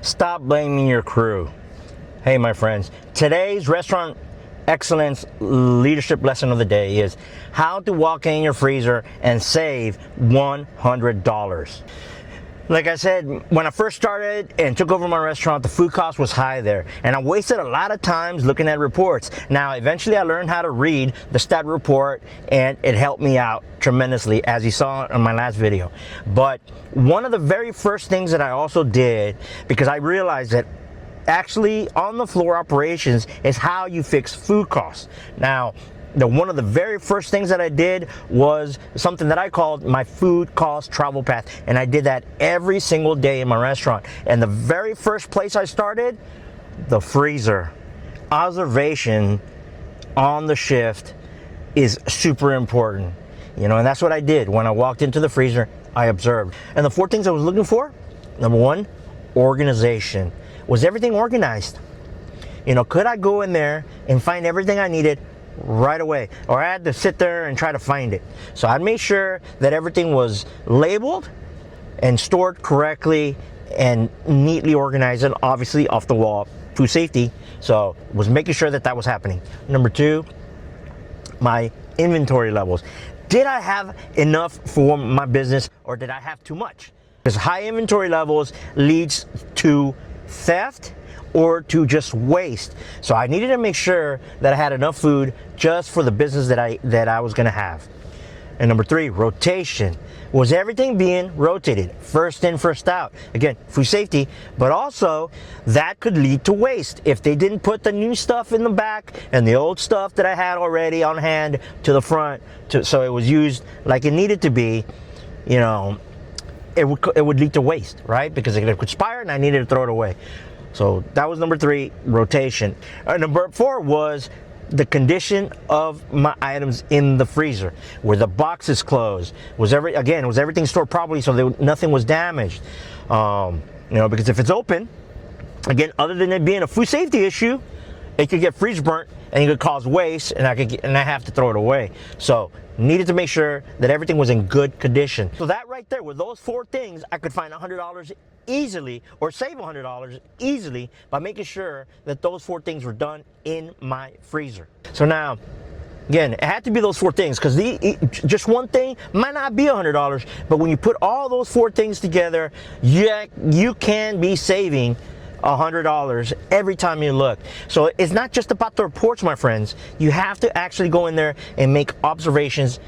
Stop blaming your crew. Hey, my friends, today's restaurant excellence leadership lesson of the day is how to walk in your freezer and save $100. Like I said, when I first started and took over my restaurant, the food cost was high there, and I wasted a lot of times looking at reports. Now, eventually I learned how to read the stat report, and it helped me out tremendously, as you saw in my last video. But one of the very first things that I also did, because I realized that actually on the floor operations is how you fix food costs. Now, one of the very first things that I did was something that I called my food cost travel path, and I did that every single day in my restaurant. And the very first place I started, the freezer. Observation on the shift is super important, and that's what I did. When I walked into the freezer, I observed. And the 4 things I was looking for: number 1, organization. Was everything organized? Could I go in there and find everything I needed right away, or I had to sit there and try to find it? So I'd make sure that everything was labeled and stored correctly and neatly organized, and obviously off the wall, food safety. So was making sure that was happening. Number 2, my inventory levels. Did I have enough for my business, or did I have too much? Because high inventory levels leads to theft or to just waste. So I needed to make sure that I had enough food just for the business that I was going to have. And number 3, rotation. Was everything being rotated? First in, first out. Again, food safety, but also that could lead to waste if they didn't put the new stuff in the back and the old stuff that I had already on hand to the front, so it was used like it needed to be. It would lead to waste, right? Because it could expire and I needed to throw it away. So that was number 3, rotation. Number 4 was the condition of my items in the freezer. Were the boxes closed? Was everything stored properly so nothing was damaged? Because if it's open, again, other than it being a food safety issue, it could get freeze burnt and it could cause waste, and I have to throw it away. So needed to make sure that everything was in good condition. So that right there, with those 4 things, I could find $100 easily, or save $100 easily, by making sure that those 4 things were done in my freezer. So now, again, it had to be those 4 things, because just one thing might not be $100, but when you put all those 4 things together, you can be saving $100 every time you look. So it's not just about the reports, my friends. You have to actually go in there and make observations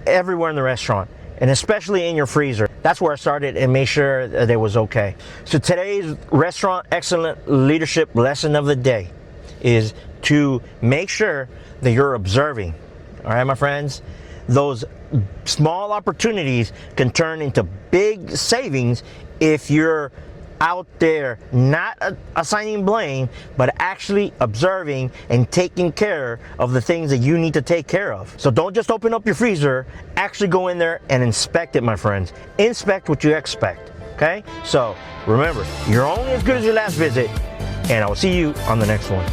everywhere in the restaurant, and especially in your freezer. That's where I started and made sure that it was okay. So today's restaurant excellent leadership lesson of the day is to make sure that you're observing. All right, my friends? Those small opportunities can turn into big savings if you're out there not assigning blame, but actually observing and taking care of the things that you need to take care of. So don't just open up your freezer, actually go in there and inspect it, my friends. Inspect what you expect, okay? So remember, you're only as good as your last visit, and I will see you on the next one.